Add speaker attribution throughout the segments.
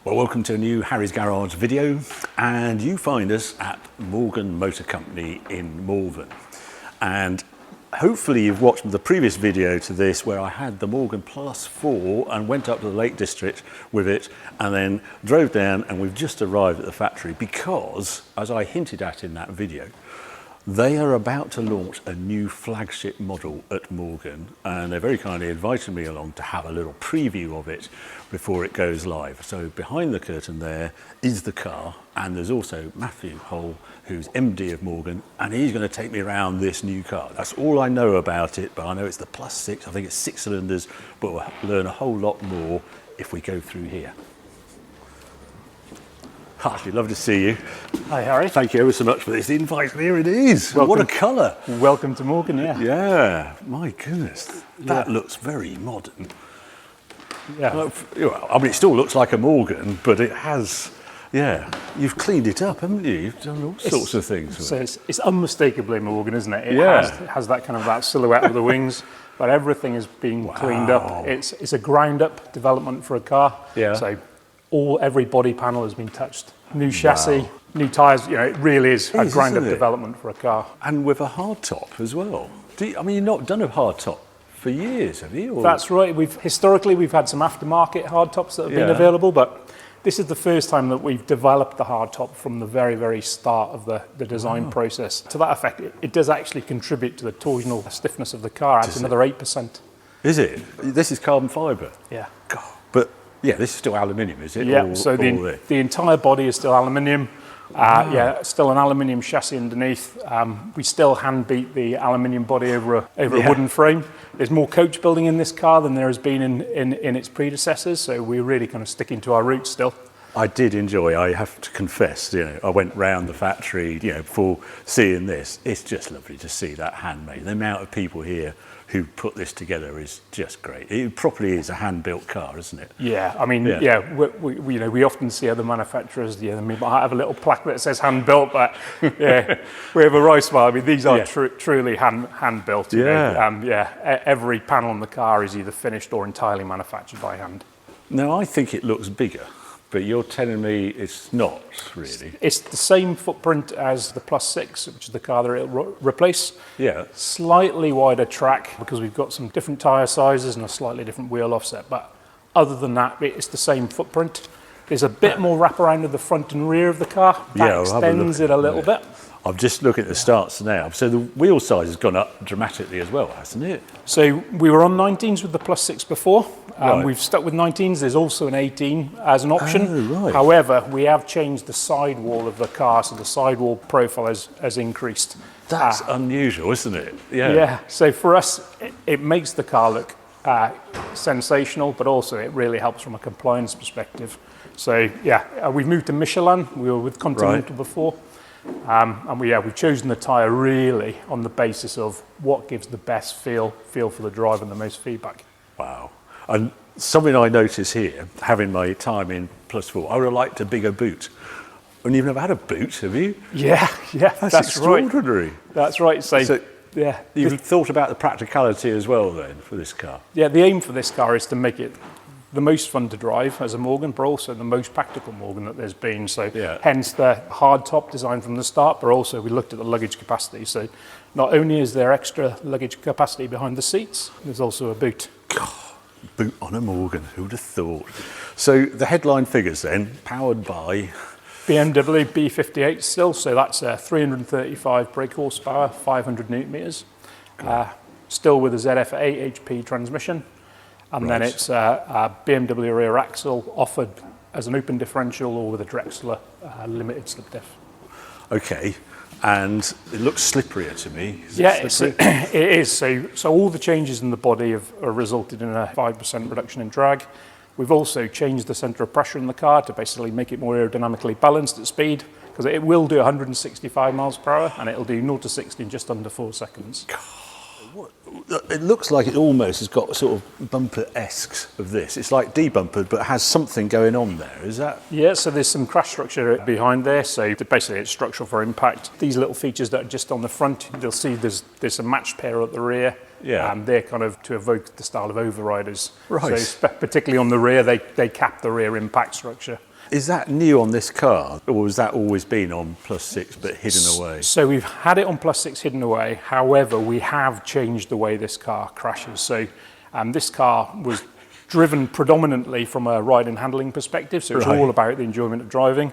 Speaker 1: Well, welcome to a new Harry's Garage video, and you find us at Morgan Motor Company in Malvern. And hopefully you've watched the previous video to this where I had the Morgan Plus 4 and went up to the Lake District with it and then drove down, and we've just arrived at the factory because, as I hinted at in that video, they are about to launch a new flagship model at Morgan, and they very kindly invited me along to have a little preview of it before it goes live. So behind the curtain there is the car, and there's also Matthew Hull, who's MD of Morgan, and he's going to take me around this new car. That's all I know about it, but I know it's the Plus 6, I think it's 6 cylinders, but we'll learn a whole lot more if we go through here. Hi, love to see you.
Speaker 2: Hi, Harry.
Speaker 1: Thank you ever so much for this invite. Here it is.
Speaker 2: Welcome.
Speaker 1: What a colour.
Speaker 2: Welcome to Morgan, yeah.
Speaker 1: Yeah, my goodness. That looks very modern.
Speaker 2: Yeah.
Speaker 1: I mean, it still looks like a Morgan, but it has, you've cleaned it up, haven't you? You've done all sorts of things.
Speaker 2: So it's unmistakably Morgan, isn't it? It has that kind of that silhouette of the wings, but everything is being cleaned up. It's a ground-up development for a car. Yeah. So every body panel has been touched. New chassis, new tyres, it really is a grind-up development for a car.
Speaker 1: And with a hard top as well. You've not done a hard top for years, have you? Or?
Speaker 2: That's right. Historically we've had some aftermarket hard tops that have been available, but this is the first time that we've developed the hard top from the very, very start of the design process. To that effect, it does actually contribute to the torsional stiffness of the car, adds another 8%.
Speaker 1: Is it? This is carbon fibre?
Speaker 2: Yeah.
Speaker 1: God, but this is still aluminium, is it?
Speaker 2: Yeah, so the entire body is still aluminium. Still an aluminium chassis underneath. We still hand beat the aluminium body over a wooden frame. There's more coach building in this car than there has been in its predecessors, so we're really kind of sticking to our roots still.
Speaker 1: I did enjoy, I have to confess, I went round the factory, before seeing this. It's just lovely to see that handmade. The amount of people here who put this together is just great. It properly is a hand-built car, isn't it?
Speaker 2: Yeah, I mean, we often see other manufacturers, they might have a little plaque that says hand-built, but we have a right smile. I mean, these are truly hand-built. Every panel on the car is either finished or entirely manufactured by hand.
Speaker 1: Now, I think it looks bigger, but you're telling me it's not really.
Speaker 2: It's the same footprint as the Plus 6, which is the car that it'll replace.
Speaker 1: Yeah.
Speaker 2: Slightly wider track because we've got some different tyre sizes and a slightly different wheel offset. But other than that, it's the same footprint. There's a bit more wraparound of the front and rear of the car. That extends it a little bit.
Speaker 1: I'm just looking at the starts now. So the wheel size has gone up dramatically as well, hasn't it?
Speaker 2: So we were on 19s with the Plus 6 before. We've stuck with 19s. There's also an 18 as an option.
Speaker 1: Oh, right.
Speaker 2: However, we have changed the sidewall of the car, so the sidewall profile has increased.
Speaker 1: That's unusual, isn't it?
Speaker 2: Yeah. So for us, it makes the car look sensational, but also it really helps from a compliance perspective. So we've moved to Michelin. We were with Continental before. And we've chosen the tyre really on the basis of what gives the best feel for the driver and the most feedback.
Speaker 1: Wow. And something I notice here, having my time in Plus 4, I would have liked a bigger boot. And you've never had a boot, have you?
Speaker 2: Yeah, that's
Speaker 1: extraordinary.
Speaker 2: Right. That's right. So
Speaker 1: you've thought about the practicality as well then for this car?
Speaker 2: Yeah, the aim for this car is to make it the most fun to drive as a Morgan, but also the most practical Morgan that there's been. So hence the hard top design from the start, but also we looked at the luggage capacity. So not only is there extra luggage capacity behind the seats, there's also a boot.
Speaker 1: God, boot on a Morgan, who'd have thought? So the headline figures then, powered by?
Speaker 2: BMW B58 still, so that's 335 brake horsepower, 500 newton meters. Still with a ZF 8 HP transmission. And then it's a BMW rear axle offered as an open differential or with a Drexler limited slip diff.
Speaker 1: Okay, and it looks slipperier to me.
Speaker 2: It is. So all the changes in the body have resulted in a 5% reduction in drag. We've also changed the centre of pressure in the car to basically make it more aerodynamically balanced at speed, because it will do 165 miles per hour and it'll do 0 to 60 in just under 4 seconds.
Speaker 1: It looks like it almost has got sort of bumper-esque of this. It's like debumpered, but it has something going on there. Is that?
Speaker 2: Yeah, so there's some crash structure behind there. So basically it's structural for impact. These little features that are just on the front, you'll see there's a matched pair at the rear.
Speaker 1: Yeah.
Speaker 2: They're kind of to evoke the style of overriders.
Speaker 1: Right.
Speaker 2: So particularly on the rear, they cap the rear impact structure.
Speaker 1: Is that new on this car, or has that always been on +6 but hidden away?
Speaker 2: So we've had it on +6 hidden away. However, we have changed the way this car crashes. So this car was driven predominantly from a ride and handling perspective. So it's all about the enjoyment of driving.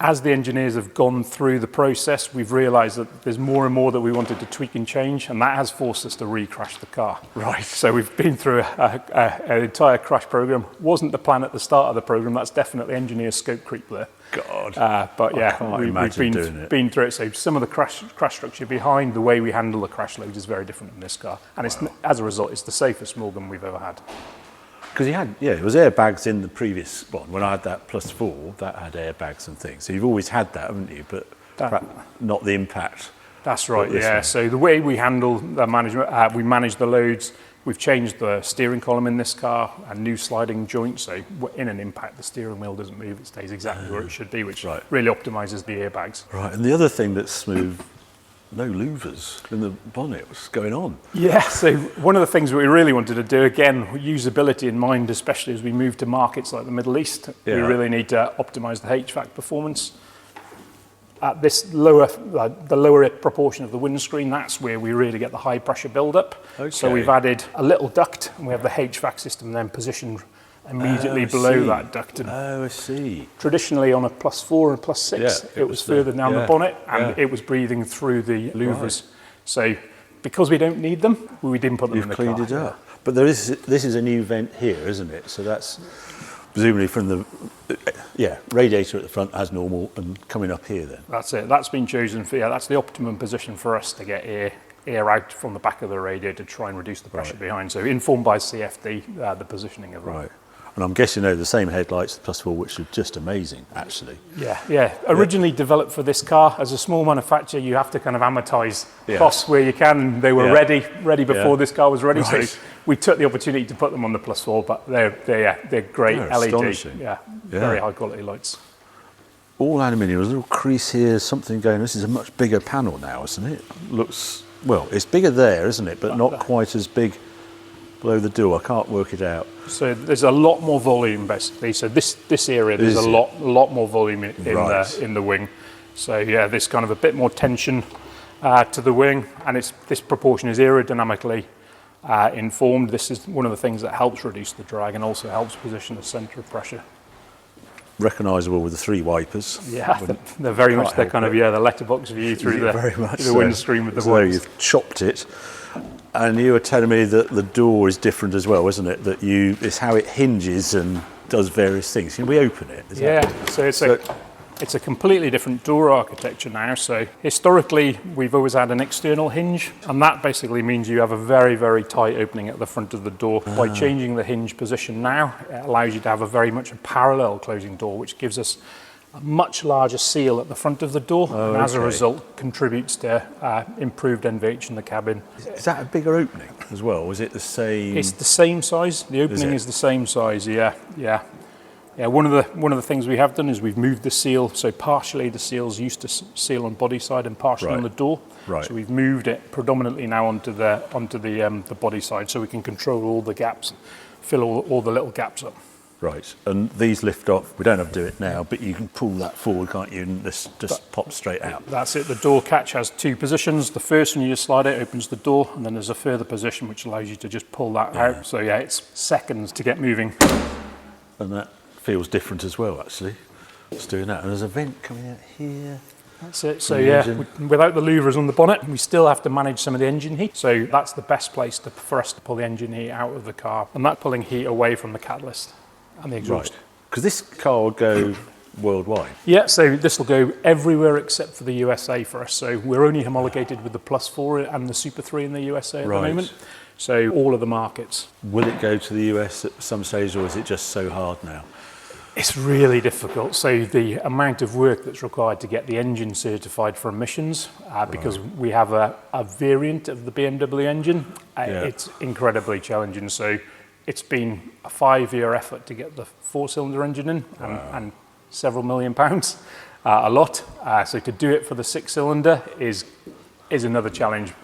Speaker 2: As the engineers have gone through the process, we've realised that there's more and more that we wanted to tweak and change, and that has forced us to re-crash the car.
Speaker 1: Right.
Speaker 2: So we've been through an entire crash program. Wasn't the plan at the start of the program. That's definitely engineer scope creep there.
Speaker 1: God.
Speaker 2: But yeah, we've been through it. So some of the crash structure behind the way we handle the crash loads is very different in this car, and it's, as a result, it's the safest Morgan we've ever had.
Speaker 1: Because you had, it was airbags in the previous one. When I had that +4, that had airbags and things. So you've always had that, haven't you? But not the impact.
Speaker 2: That's right, yeah. So the way we handle the management, we manage the loads. We've changed the steering column in this car, a new sliding joint. So in an impact, the steering wheel doesn't move. It stays exactly where it should be, which really optimises the airbags.
Speaker 1: Right, and the other thing that's smooth, no louvers in the bonnet. What's going on?
Speaker 2: Yeah, so one of the things we really wanted to do, again, usability in mind, especially as we move to markets like the Middle East, we really need to optimise the HVAC performance. At this the lower proportion of the windscreen, that's where we really get the high pressure build-up. Okay. So we've added a little duct, and we have the HVAC system then positioned immediately below that duct. And
Speaker 1: I see.
Speaker 2: Traditionally on a +4 and +6, it was further down the bonnet, and it was breathing through the louvers. So because we don't need them, we didn't put them in the car.
Speaker 1: You've cleaned it up. But this is a new vent here, isn't it? So that's presumably from the radiator at the front as normal, and coming up here then.
Speaker 2: That's it. That's been chosen for, that's the optimum position for us to get air out from the back of the radiator to try and reduce the pressure behind. So informed by CFD, the positioning of it.
Speaker 1: And I'm guessing the same headlights, the +4, which are just amazing, actually.
Speaker 2: Yeah. Originally developed for this car. As a small manufacturer, you have to kind of amortise costs where you can. They were ready before this car was ready. So we took the opportunity to put them on the +4, but they're great LED. Very high quality lights.
Speaker 1: All aluminium, there's a little crease here, something going. This is a much bigger panel now, isn't it? Looks, it's bigger there, isn't it? But not quite as big below the door. I can't work it out.
Speaker 2: So there's a lot more volume, basically. So this area, there's a lot more volume in the wing. So there's kind of a bit more tension to the wing, and this proportion is aerodynamically informed. This is one of the things that helps reduce the drag and also helps position the centre of pressure.
Speaker 1: Recognisable with the 3 wipers.
Speaker 2: Yeah, they're very much the kind of the letterbox view through the windscreen with the wipers.
Speaker 1: You've chopped it. And you were telling me that the door is different as well, isn't it? That it's how it hinges and does various things. Can we open it?
Speaker 2: So it's a completely different door architecture now. So historically, we've always had an external hinge, and that basically means you have a very, very tight opening at the front of the door. By changing the hinge position now, it allows you to have a very much a parallel closing door, which gives us a much larger seal at the front of the door, and as a result contributes to improved NVH in the cabin.
Speaker 1: Is that a bigger opening as well? Or is it the same?
Speaker 2: It's the same size. The opening is the same size. Yeah. One of the things we have done is we've moved the seal. So partially the seals used to seal on body side and partially on the door. Right. So we've moved it predominantly now onto the body side, so we can control all the gaps, fill all the little gaps up.
Speaker 1: Right, and these lift off. We don't have to do it now, but you can pull that forward, can't you? And this just pops straight out.
Speaker 2: That's it. The door catch has 2 positions. The first one, you just slide it, opens the door, and then there's a further position which allows you to just pull that out. So it's seconds to get moving.
Speaker 1: And that feels different as well, actually. It's doing that. And there's a vent coming out here.
Speaker 2: That's it. So without the louvers on the bonnet, we still have to manage some of the engine heat. So that's the best place for us to pull the engine heat out of the car, and that pulling heat away from the catalyst and the exhaust.
Speaker 1: Because this car will go worldwide.
Speaker 2: Yeah, so this will go everywhere except for the USA for us. So we're only homologated with the +4 and the Super 3 in the USA at the moment. So all of the markets.
Speaker 1: Will it go to the US at some stage, or is it just so hard now?
Speaker 2: It's really difficult. So the amount of work that's required to get the engine certified for emissions, because we have a variant of the BMW engine, it's incredibly challenging. So it's been a 5-year effort to get the 4-cylinder engine in, and several £1 million, a lot. So to do it for the 6-cylinder is another challenge.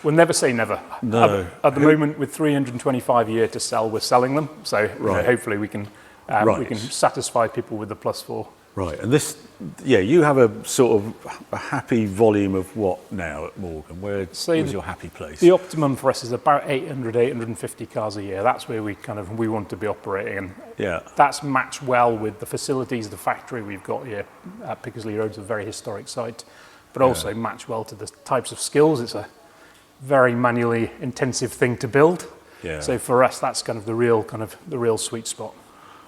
Speaker 2: We'll never say never.
Speaker 1: No.
Speaker 2: At the moment, with 325 a year to sell, we're selling them. So hopefully we can
Speaker 1: Right.
Speaker 2: We can satisfy people with the Plus 4.
Speaker 1: Right, and this, yeah, you have a sort of a happy volume of what now at Morgan? Where's your happy place?
Speaker 2: The optimum for us is about 800, 850 cars a year. That's where we want to be operating, and that's matched well with the facilities, the factory we've got here at Pickersley Road. It's a very historic site, but also match well to the types of skills. It's a very manually intensive thing to build.
Speaker 1: Yeah.
Speaker 2: So for us, that's the real sweet spot.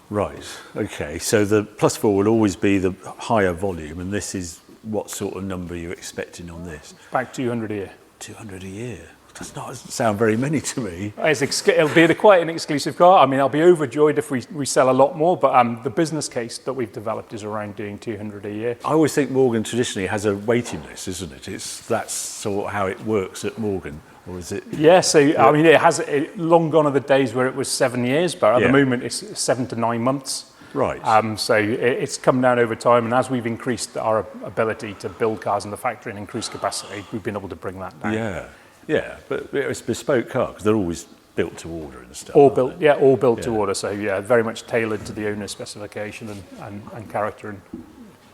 Speaker 1: Right, okay, so the Plus 4 will always be the higher volume, and this is what sort of number you're expecting on this?
Speaker 2: About 200 a year. 200
Speaker 1: a year? Doesn't sound very many to me.
Speaker 2: It'll be quite an exclusive car. I mean, I'll be overjoyed if we sell a lot more, but the business case that we've developed is around doing 200 a year.
Speaker 1: I always think Morgan traditionally has a waiting list, isn't it? That's sort of how it works at Morgan. Or is it?
Speaker 2: Yeah, so I mean, long gone are the days where it was 7 years, but at the moment it's 7 to 9 months.
Speaker 1: Right.
Speaker 2: So it's come down over time, and as we've increased our ability to build cars in the factory and increase capacity, we've been able to bring that down.
Speaker 1: Yeah, but it's a bespoke car because they're always built to order and stuff.
Speaker 2: All built to order. So very much tailored to the owner's specification and character.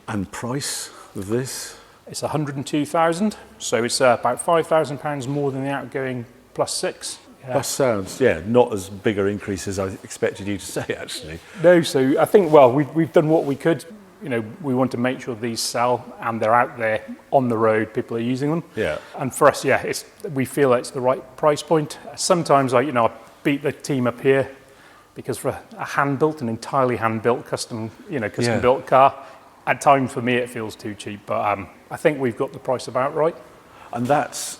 Speaker 1: And price of this?
Speaker 2: It's 102,000, so it's about £5,000 more than the outgoing Plus 6.
Speaker 1: Yeah. That sounds, not as big an increase as I expected you to say, actually.
Speaker 2: No, so I think, we've done what we could. You know, we want to make sure these sell and they're out there on the road, people are using them.
Speaker 1: Yeah.
Speaker 2: And for us, we feel it's the right price point. Sometimes I beat the team up here because for a hand-built, an entirely hand-built, custom-built car, at times for me it feels too cheap, but I think we've got the price about right.
Speaker 1: And that's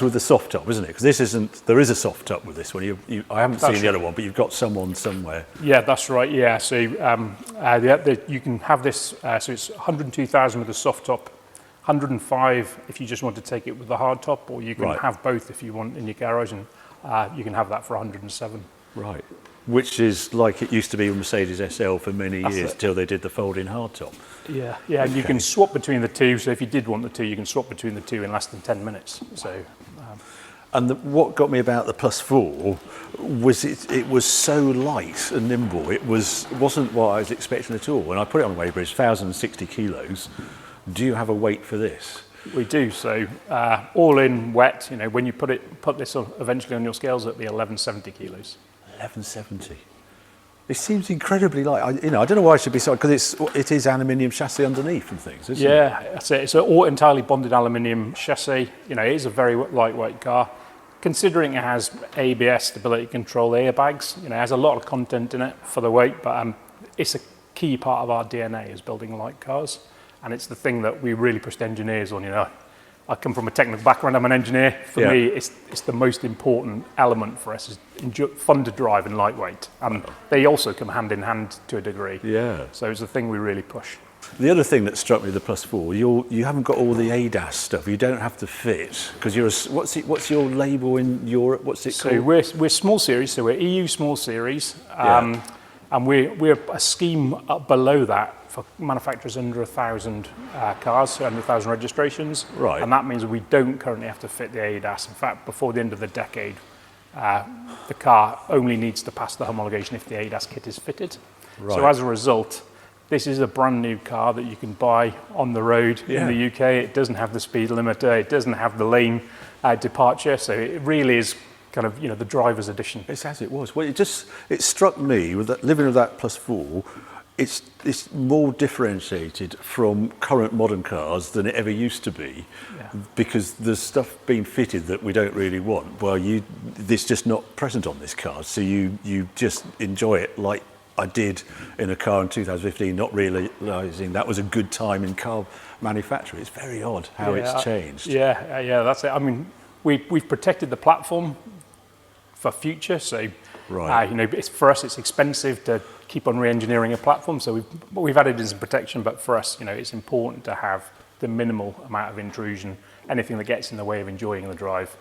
Speaker 1: with the soft top, isn't it? Because there is a soft top with this one. I haven't seen the other one, but you've got someone somewhere.
Speaker 2: Yeah, that's right. Yeah, so you can have this. So it's 102,000 with the soft top, 105 if you just want to take it with the hard top, or you can have both if you want in your garage, and you can have that for 107.
Speaker 1: Right. Which is like it used to be with Mercedes SL for many years till they did the folding hardtop.
Speaker 2: Yeah, and you can swap between the two. So if you did want the two, you can swap between the two in less than 10 minutes. So,
Speaker 1: and what got me about the Plus 4 was it was so light and nimble. It wasn't what I was expecting at all. When I put it on the Weybridge, 1,060 kilos. Do you have a weight for this?
Speaker 2: We do. So all in wet. When you put this eventually on your scales, it'll be 1,170 kilos.
Speaker 1: 1170. It seems incredibly light. I don't know why it should be so, because it is aluminium chassis underneath and things, isn't it?
Speaker 2: Yeah, that's it. It's an all entirely bonded aluminium chassis. It is a very lightweight car. Considering it has ABS, stability control airbags, it has a lot of content in it for the weight, but it's a key part of our DNA is building light cars, and it's the thing that we really pushed engineers on. I come from a technical background, I'm an engineer. For me, it's the most important element for us is fun to drive and lightweight. And they also come hand in hand to a degree. Yeah. So it's the thing we really push.
Speaker 1: The other thing that struck me with the Plus 4, you haven't got all the ADAS stuff. You don't have to fit, because what's your label in Europe? What's it called?
Speaker 2: So we're small series, so we're EU small series. And we're a scheme up below that for manufacturers under 1,000 cars, so under 1,000 registrations.
Speaker 1: Right.
Speaker 2: And that means we don't currently have to fit the ADAS. In fact, before the end of the decade, the car only needs to pass the homologation if the ADAS kit is fitted. Right. So as a result, this is a brand new car that you can buy on the road in the UK. It doesn't have the speed limiter. It doesn't have the lane departure. So it really is the driver's edition.
Speaker 1: It's as it was. Well, it struck me with that, living with that Plus 4. It's more differentiated from current modern cars than it ever used to be, because there's stuff being fitted that we don't really want. Well, it's just not present on this car, so you just enjoy it like I did in a car in 2015, not realising that was a good time in car manufacture. It's very odd how it's changed.
Speaker 2: Yeah, that's it. I mean, we've protected the platform for future, so for us it's expensive to keep on re-engineering a platform, so we've added in some protection, but for us, it's important to have the minimal amount of intrusion. Anything that gets in the way of enjoying the drive,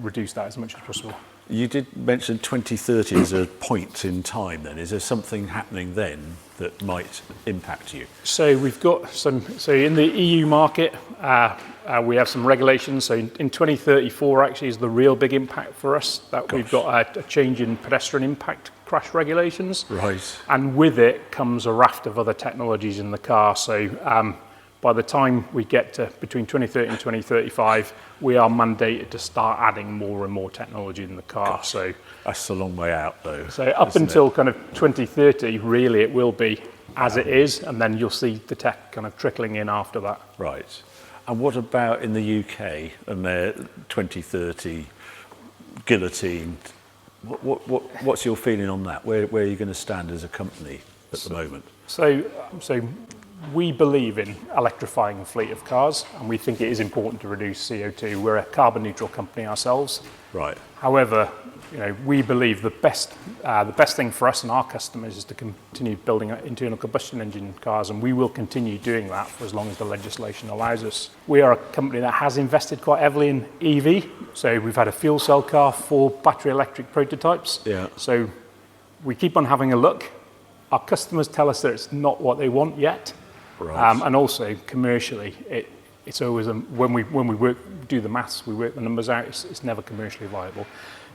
Speaker 2: reduce that as much as possible.
Speaker 1: You did mention 2030 as a point in time then. Is there something happening then that might impact you?
Speaker 2: So we've got so in the EU market, we have some regulations. So in 2034 actually is the real big impact for us. That we've got a change in pedestrian impact crash regulations.
Speaker 1: Right.
Speaker 2: And with it comes a raft of other technologies in the car. So by the time we get to between 2030 and 2035, we are mandated to start adding more and more technology in the car.
Speaker 1: Gosh,
Speaker 2: so
Speaker 1: that's a long way out though.
Speaker 2: So up until kind of 2030, really it will be as it is, and then you'll see the tech kind of trickling in after that.
Speaker 1: Right. And what about in the UK and their 2030 guillotine? What's your feeling on that? Where are you going to stand as a company at the moment?
Speaker 2: So we believe in electrifying a fleet of cars, and we think it is important to reduce CO2. We're a carbon neutral company ourselves.
Speaker 1: Right.
Speaker 2: However, we believe the best thing for us and our customers is to continue building internal combustion engine cars, and we will continue doing that for as long as the legislation allows us. We are a company that has invested quite heavily in EV, so we've had a fuel cell car, 4 battery electric prototypes.
Speaker 1: Yeah.
Speaker 2: So we keep on having a look. Our customers tell us that it's not what they want yet.
Speaker 1: Right.
Speaker 2: And also commercially, it's always when we do the maths, we work the numbers out. It's never commercially viable.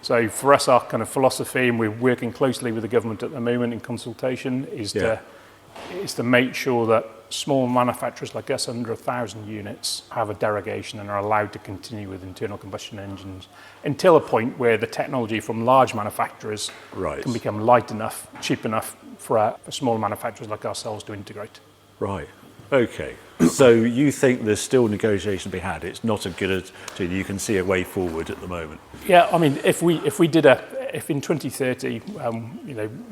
Speaker 2: So for us, our kind of philosophy, and we're working closely with the government at the moment in consultation, is to make sure that small manufacturers like us, under 1,000 units, have a derogation and are allowed to continue with internal combustion engines until a point where the technology from large manufacturers can become light enough, cheap enough for small manufacturers like ourselves to integrate.
Speaker 1: Right. Okay. So you think there's still negotiation to be had? It's not a good. You can see a way forward at the moment.
Speaker 2: Yeah. I mean, if in 2030,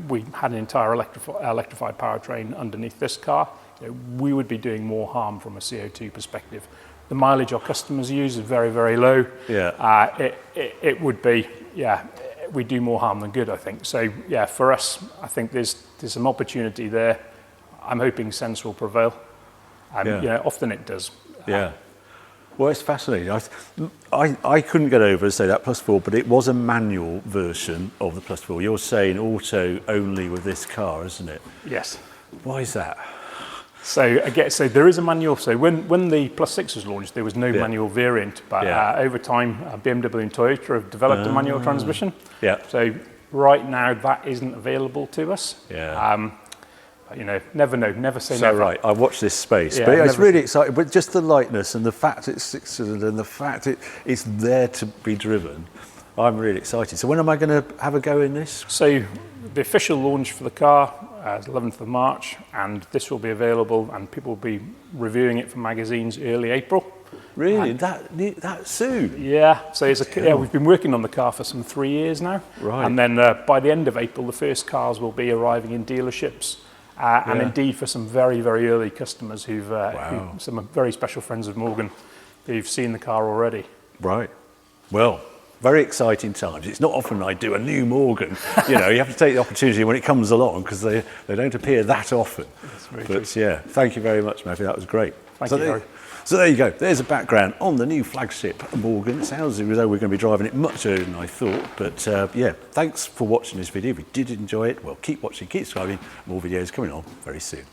Speaker 2: we had an entire electrified powertrain underneath this car, we would be doing more harm from a CO2 perspective. The mileage our customers use is very, very low.
Speaker 1: Yeah.
Speaker 2: It would be, we do more harm than good, I think. So yeah, for us, I think there's some opportunity there. I'm hoping sense will prevail. Often it does.
Speaker 1: Yeah. Well, it's fascinating. I couldn't get over, say, that +4, but it was a manual version of the +4. You're saying auto only with this car, isn't it?
Speaker 2: Yes.
Speaker 1: Why is that?
Speaker 2: So again, there is a manual. So when the +6 was launched, there was no manual variant. But over time, BMW and Toyota have developed a manual transmission.
Speaker 1: Yeah.
Speaker 2: So right now, that isn't available to us.
Speaker 1: Yeah.
Speaker 2: Never know, never say never.
Speaker 1: Right, I watch this space, but it's really exciting. But just the lightness and the fact it's 6-cylinder and the fact it's there to be driven, I'm really excited. So when am I going to have a go in this?
Speaker 2: So the official launch for the car is 11th of March, and this will be available, and people will be reviewing it for magazines early April.
Speaker 1: Really, that soon?
Speaker 2: Yeah. So we've been working on the car for some 3 years now.
Speaker 1: Right.
Speaker 2: And then by the end of April, the first cars will be arriving in dealerships. And indeed for some very, very early customers who some very special friends of Morgan who've seen the car already. Right.
Speaker 1: Well, very exciting times. It's not often I do a new Morgan. You have to take the opportunity when it comes along because they don't appear that often.
Speaker 2: That's very
Speaker 1: true.
Speaker 2: Yeah,
Speaker 1: thank you very much, Matthew. That was great.
Speaker 2: Thank you, Harry.
Speaker 1: So there you go. There's a background on the new flagship Morgan. It sounds as though we're going to be driving it much earlier than I thought. But thanks for watching this video. If you did enjoy it, well, keep watching, keep subscribing. More videos coming on very soon.